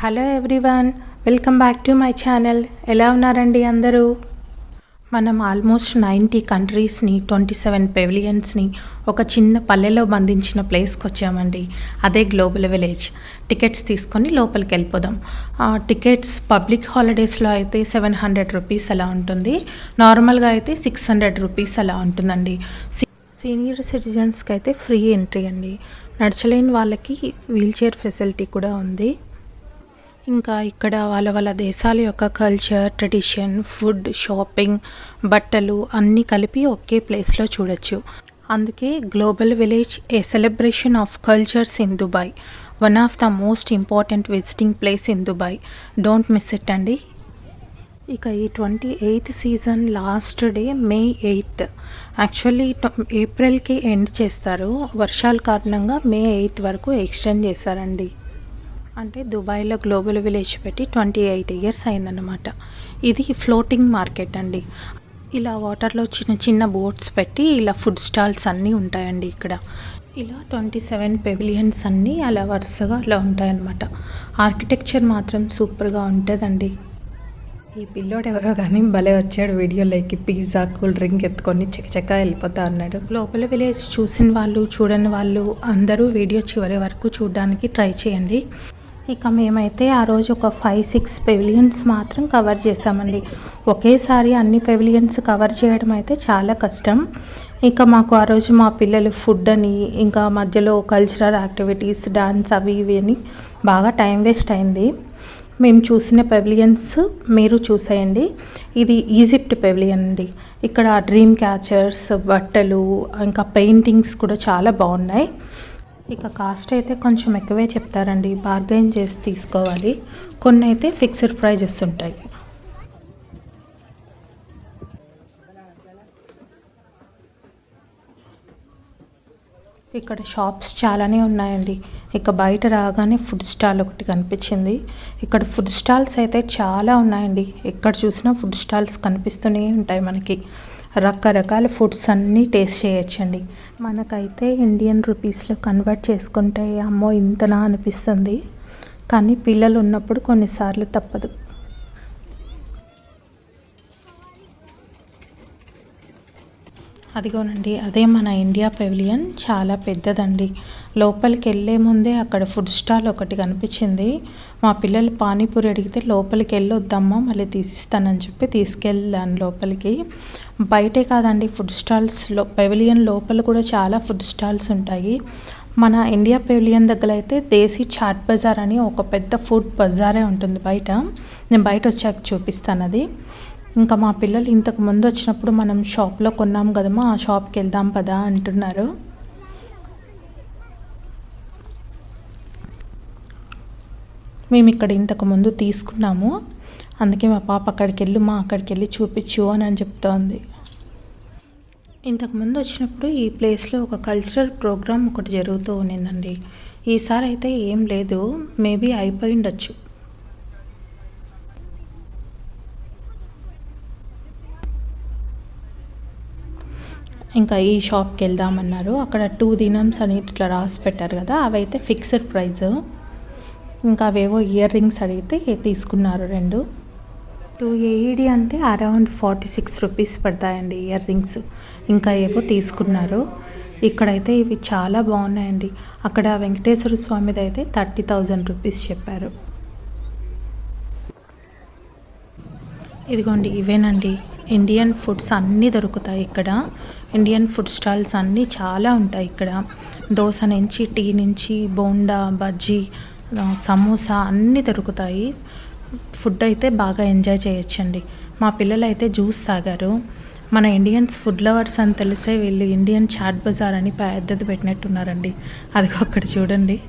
Hello everyone, welcome back to my channel. ఎలా ఉన్నారండి అందరూ? మనం ఆల్మోస్ట్ 90 కంట్రీస్ని 27 పెవిలియన్స్ని ఒక చిన్న పల్లెలో బంధించిన ప్లేస్కి వచ్చామండి. అదే గ్లోబల్ విలేజ్. టికెట్స్ తీసుకొని లోపలికి వెళ్ళిపోదాం. టికెట్స్ పబ్లిక్ హాలిడేస్లో అయితే 700 రూపీస్ అలా ఉంటుంది. నార్మల్గా అయితే 600 రూపీస్ అలా ఉంటుందండి. సీనియర్ సిటిజన్స్కి అయితే ఫ్రీ ఎంట్రీ అండి. నడచలేని వాళ్ళకి వీల్ చైర్ ఫెసిలిటీ కూడా ఉంది. ఇంకా ఇక్కడ వాళ్ళ దేశాల యొక్క కల్చర్, ట్రెడిషన్, ఫుడ్, షాపింగ్, బట్టలు అన్నీ కలిపి ఒకే ప్లేస్లో చూడొచ్చు. అందుకే global village A celebration of cultures in Dubai, one of the most important visiting place in Dubai. Don't miss it అండి. ఇక ఈ 28th సీజన్ లాస్ట్ డే మే 8th. యాక్చువల్లీ ఏప్రిల్కి ఎండ్ చేస్తారు. వర్షాల కారణంగా మే 8th వరకు ఎక్స్టెండ్ చేశారండి. అంటే దుబాయ్లో గ్లోబల్ విలేజ్ పెట్టి 28 ఇయర్స్ అయిందన్నమాట. ఇది ఫ్లోటింగ్ మార్కెట్ అండి. ఇలా వాటర్లో చిన్న చిన్న బోట్స్ పెట్టి ఇలా ఫుడ్ స్టాల్స్ అన్నీ ఉంటాయండి. ఇక్కడ ఇలా 27 పెవిలియన్స్ అన్నీ అలా వరుసగా అలా ఉంటాయన్నమాట. ఆర్కిటెక్చర్ మాత్రం సూపర్గా ఉంటుందండి. ఈ పిల్లోడు ఎవరో కానీ భలే వచ్చాడు వీడియోలోకి. పిజ్జా, కూల్ డ్రింక్ ఎత్తుకొని చకచక వెళ్ళిపోతా అన్నాడు. గ్లోబల్ విలేజ్ చూసిన వాళ్ళు, చూడని వాళ్ళు అందరూ వీడియో చివరి వరకు చూడడానికి ట్రై చేయండి. ఇక మేమైతే ఆ రోజు ఒక 5-6 పెవిలియన్స్ మాత్రం కవర్ చేసామండి. ఒకేసారి అన్ని పెవిలియన్స్ కవర్ చేయడం అయితే చాలా కష్టం. ఇక మాకు ఆ రోజు మా పిల్లలు ఫుడ్ అని, ఇంకా మధ్యలో కల్చరల్ యాక్టివిటీస్, డాన్స్ అవి ఇవి అని బాగా టైం వేస్ట్ అయింది. మేము చూసిన పెవిలియన్స్ మీరు చూసేయండి. ఇది ఈజిప్ట్ పెవిలియన్ అండి. ఇక్కడ డ్రీమ్ క్యాచర్స్, బట్టలు, ఇంకా పెయింటింగ్స్ కూడా చాలా బాగున్నాయి. ఇక కాస్ట్ అయితే కొంచెం ఎక్కువే చెప్తారండి. బార్గెన్ చేసి తీసుకోవాలి. కొన్ని అయితే ఫిక్స్డ్ ప్రైజెస్ ఉంటాయి. ఇక్కడ షాప్స్ చాలానే ఉన్నాయండి. ఇక బయట రాగానే ఫుడ్ స్టాల్ ఒకటి కనిపించింది. ఇక్కడ ఫుడ్ స్టాల్స్ అయితే చాలా ఉన్నాయండి. ఎక్కడ చూసినా ఫుడ్ స్టాల్స్ కనిపిస్తూనే ఉంటాయి మనకి. రకరకాల ఫుడ్స్ అన్నీ టేస్ట్ చేయొచ్చండి. మనకైతే ఇండియన్ రూపీస్లో కన్వర్ట్ చేసుకుంటే అమ్మో ఇంతనా అనిపిస్తుంది. కానీ పిల్లలు ఉన్నప్పుడు కొన్నిసార్లు తప్పదు. అదిగోనండి, అదే మన ఇండియా పెవిలియన్. చాలా పెద్దదండి. లోపలికి వెళ్ళే ముందే అక్కడ ఫుడ్ స్టాల్ ఒకటి కనిపించింది. మా పిల్లలు పానీపూరి అడిగితే లోపలికి వెళ్ళొద్దమ్మా మళ్ళీ తీసిస్తానని చెప్పి తీసుకెళ్ళాను లోపలికి. బయటే కాదండి, ఫుడ్ స్టాల్స్లో పెవిలియన్ లోపల కూడా చాలా ఫుడ్ స్టాల్స్ ఉంటాయి. మన ఇండియా పెవిలియన్ దగ్గర అయితే దేశీ చాట్ బజార్ అని ఒక పెద్ద ఫుడ్ బజారే ఉంటుంది బయట. నేను బయట వచ్చాక చూపిస్తాను అది. ఇంకా మా పిల్లలు ఇంతకు ముందు వచ్చినప్పుడు మనం షాప్లో కొన్నాం కదమ్మా, ఆ షాప్కి వెళ్దాం పదా అంటున్నారు. మేము ఇక్కడ ఇంతకు ముందు తీసుకున్నాము, అందుకే మా పాప అక్కడికి వెళ్ళి చూపించు అని చెప్తోంది. ఇంతకుముందు వచ్చినప్పుడు ఈ ప్లేస్లో ఒక కల్చరల్ ప్రోగ్రామ్ ఒకటి జరుగుతూ ఉన్నిందండి. ఈసారి అయితే ఏం లేదు, మేబీ అయిపోయిండొచ్చు. ఇంకా ఈ షాప్కి వెళ్దామన్నారు. అక్కడ 2 దినమ్స్ అని ఇట్లా రాసి పెట్టారు కదా, అవైతే ఫిక్స్డ్ ప్రైస్. ఇంకా అవేవో ఇయర్ రింగ్స్ అడిగితే తీసుకున్నారు 2. 2 AED అంటే అరౌండ్ 46 రూపీస్ పడతాయండి ఇయర్ రింగ్స్. ఇంకా ఏవో తీసుకున్నారు. ఇక్కడైతే ఇవి చాలా బాగున్నాయండి. అక్కడ వెంకటేశ్వర స్వామిది అయితే 30,000 రూపీస్ చెప్పారు. ఇదిగోండి, ఇవేనండి ఇండియన్ ఫుడ్స్ అన్నీ దొరుకుతాయి ఇక్కడ. ఇండియన్ ఫుడ్ స్టాల్స్ అన్నీ చాలా ఉంటాయి ఇక్కడ. దోశ నుంచి, టీ నుంచి, బోండా, బజ్జీ, సమోసా అన్నీ దొరుకుతాయి. ఫుడ్ అయితే బాగా ఎంజాయ్ చేయొచ్చండి. మా పిల్లలు అయితే జ్యూస్ తాగారు. మన ఇండియన్స్ ఫుడ్ లవర్స్ అని తెలిసే వీళ్ళు ఇండియన్ చాట్ బజార్ అని పెద్దది పెట్టినట్టున్నారండి. అదిగో అక్కడ చూడండి.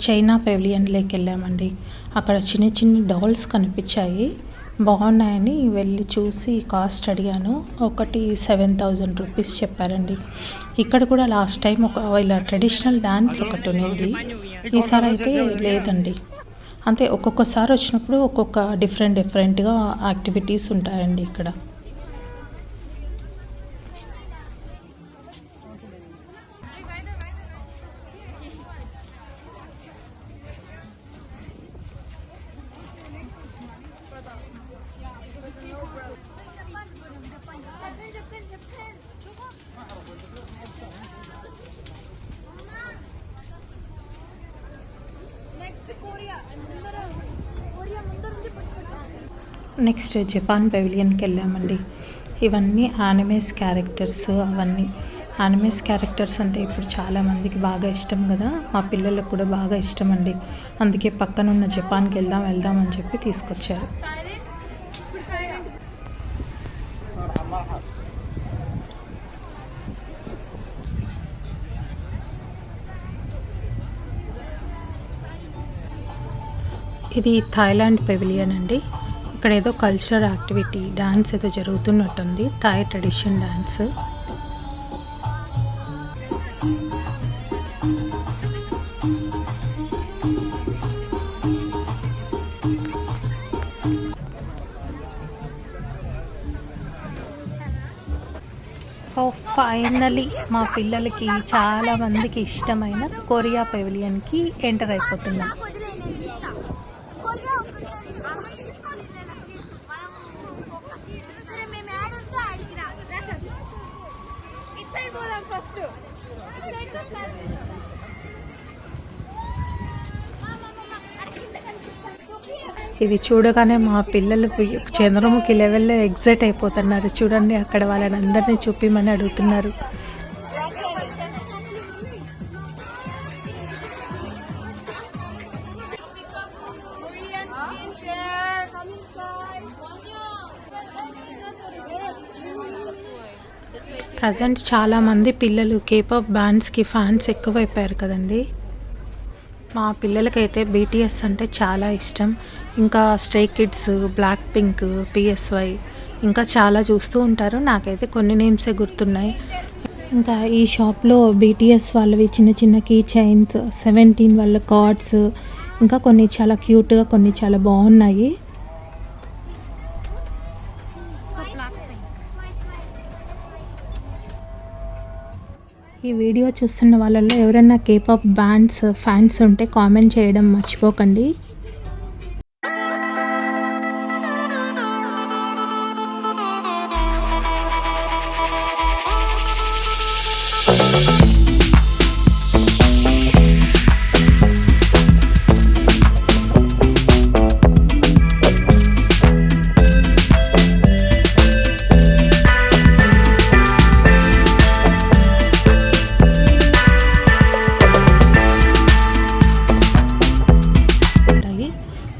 చైనా పెవిలియన్లోకి వెళ్ళామండి. అక్కడ చిన్న చిన్న డాల్స్ కనిపించాయి. బాగున్నాయని వెళ్ళి చూసి కాస్ట్ అడిగాను. ఒకటి 7,000 రూపీస్ చెప్పారండి. ఇక్కడ కూడా లాస్ట్ టైం ఇలా ట్రెడిషనల్ డ్యాన్స్ ఒకటి ఉన్నింది, ఈసారి అయితే లేదండి. అంటే ఒక్కొక్కసారి వచ్చినప్పుడు ఒక్కొక్క డిఫరెంట్గా యాక్టివిటీస్ ఉంటాయండి ఇక్కడ. నెక్స్ట్ జపాన్ పెవిలియన్కి వెళ్ళామండి. ఇవన్నీ యానిమేస్ క్యారెక్టర్స్. అవన్నీ యానిమేస్ క్యారెక్టర్స్ అంటే ఇప్పుడు చాలామందికి బాగా ఇష్టం కదా, మా పిల్లలకు కూడా బాగా ఇష్టం అండి. అందుకే పక్కనున్న జపాన్కి వెళ్దాం అని చెప్పి తీసుకొచ్చారు. ఇది థాయిలాండ్ పెవిలియన్ అండి. ఇక్కడ ఏదో కల్చరల్ యాక్టివిటీ డ్యాన్స్ ఏదో జరుగుతున్నట్టుంది, థాయ్ ట్రెడిషన్ డ్యాన్స్. ఫైనలీ మా పిల్లలకి చాలా మందికి ఇష్టమైన కొరియా పెవిలియన్కి ఎంటర్ అయిపోతున్నాం. ఇది చూడగానే మా పిల్లలు చంద్రముఖి లెవెల్లో ఎగ్జైట్ అయిపోతున్నారు. చూడండి, అక్కడ వాళ్ళని అందరినీ చూపిమని అడుగుతున్నారు. ప్రజెంట్ చాలామంది పిల్లలు కేపాప్ బ్యాండ్స్కి ఫ్యాన్స్ ఎక్కువైపోయారు కదండి. మా పిల్లలకైతే బీటీఎస్ అంటే చాలా ఇష్టం. ఇంకా Stray Kids, Blackpink, PSY ఇంకా చాలా చూస్తూ ఉంటారు. నాకైతే కొన్ని నేమ్సే గుర్తున్నాయి. ఇంకా ఈ షాప్లో బీటీఎస్ వాళ్ళవి చిన్న చిన్న కీ చైన్స్, 17 వాళ్ళ కార్డ్స్, ఇంకా కొన్ని చాలా క్యూట్గా, కొన్ని చాలా బాగున్నాయి. ఈ వీడియో చూస్తున్న వాళ్ళల్లో ఎవరైనా కేపాప్ బ్యాండ్స్ ఫ్యాన్స్ ఉంటే కామెంట్ చేయడం మర్చిపోకండి.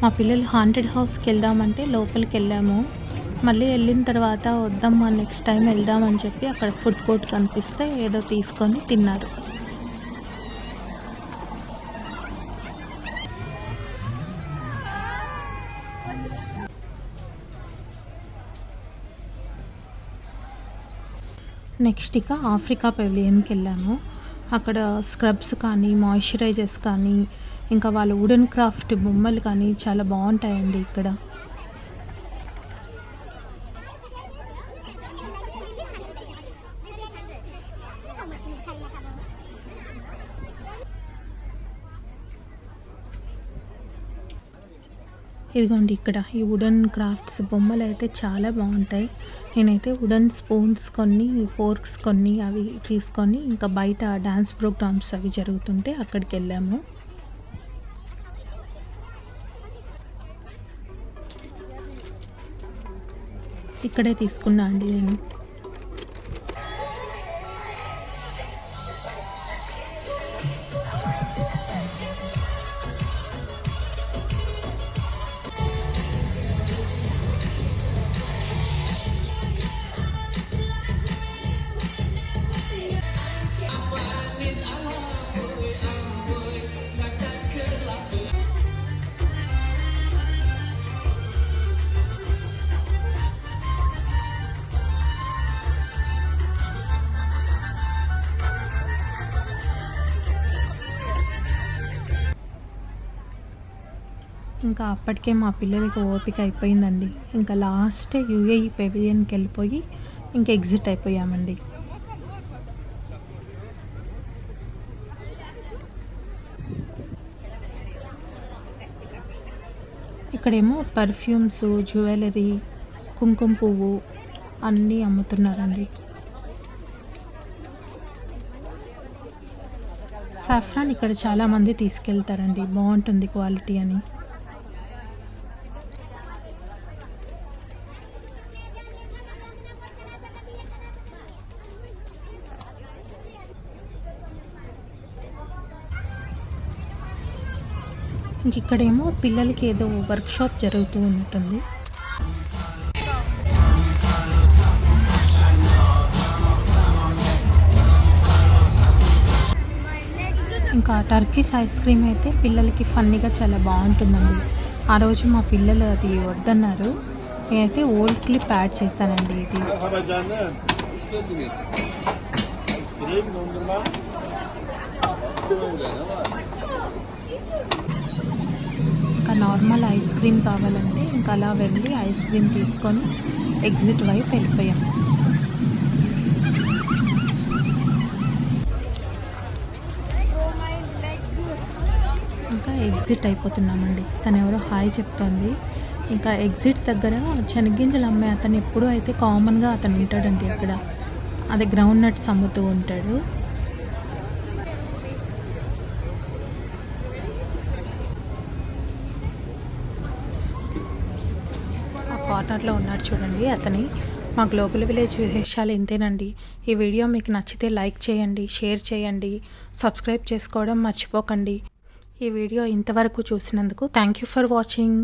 మా పిల్లలు హాంటెడ్ హౌస్కి వెళ్దామంటే లోపలికి వెళ్ళాము. మళ్ళీ వెళ్ళిన తర్వాత వద్దామా నెక్స్ట్ టైం వెళ్దామని చెప్పి అక్కడ ఫుడ్ కోర్ట్ కనిపిస్తే ఏదో తీసుకొని తిన్నారు. నెక్స్ట్ ఇక ఆఫ్రికా పెవిలియన్కి వెళ్ళాము. అక్కడ స్క్రబ్స్ కానీ, మాయిశ్చరైజర్స్ కానీ, ఇంకా వాళ్ళ వుడెన్ క్రాఫ్ట్ బొమ్మలు కానీ చాలా బాగుంటాయండి ఇక్కడ. ఇదిగోండి, ఇక్కడ ఈ వుడెన్ క్రాఫ్ట్స్ బొమ్మలు అయితే చాలా బాగుంటాయి. నేనైతే వుడెన్ స్పూన్స్ కొన్ని, ఫోర్క్స్ కొన్ని అవి తీసుకొని ఇంకా బయట డ్యాన్స్ ప్రోగ్రామ్స్ అవి జరుగుతుంటే అక్కడికి వెళ్ళాము. ఇక్కడే తీసుకున్నా అండి నేను. ఇంకా అప్పటికే మా పిల్లలకి ఓపిక అయిపోయిందండి. ఇంకా లాస్ట్ యూఏఈ పెవిలియన్కి వెళ్ళిపోయి ఇంకా ఎగ్జిట్ అయిపోయామండి. ఇక్కడేమో పర్ఫ్యూమ్స్, జ్యువెలరీ, కుంకుమ పువ్వు అన్నీ అమ్ముతున్నారండి. సాఫ్రాన్ ఇక్కడ చాలామంది తీసుకెళ్తారండి, బాగుంటుంది క్వాలిటీ అని. ఇంక ఇక్కడేమో పిల్లలకి ఏదో వర్క్షాప్ జరుగుతూ ఉంటుంది. ఇంకా టర్కిష్ ఐస్ క్రీమ్ అయితే పిల్లలకి ఫన్నీగా చాలా బాగుంటుందండి. ఆ రోజు మా పిల్లలు అది వద్దన్నారు, నేనైతే ఓల్డ్ క్లిప్ యాడ్ చేశానండి. ఇది ఇంకా నార్మల్ ఐస్ క్రీమ్ కావాలంటే ఇంకా అలా వెళ్ళి ఐస్ క్రీమ్ తీసుకొని ఎగ్జిట్ వైపు వెళ్ళిపోయాం. ఇంకా ఎగ్జిట్ అయిపోతున్నామండి. తను ఎవరో హాయ్ చెప్తోంది. ఇంకా ఎగ్జిట్ దగ్గర శనగింజలు అమ్మే అతను ఎప్పుడూ అయితే కామన్గా అతను ఉంటాడండి అక్కడ. అదే గ్రౌండ్ నట్స్ అమ్ముతూ ఉంటాడు. ఆ కార్నర్లో ఉన్నాడు చూడండి అతని. మా గ్లోబల్ విలేజ్ విశేషాలు ఇంతేనండి. ఈ వీడియో మీకు నచ్చితే లైక్ చేయండి, షేర్ చేయండి, సబ్స్క్రైబ్ చేసుకోవడం మర్చిపోకండి. ఈ వీడియో ఇంతవరకు చూసినందుకు థ్యాంక్ యూ ఫర్ వాచింగ్.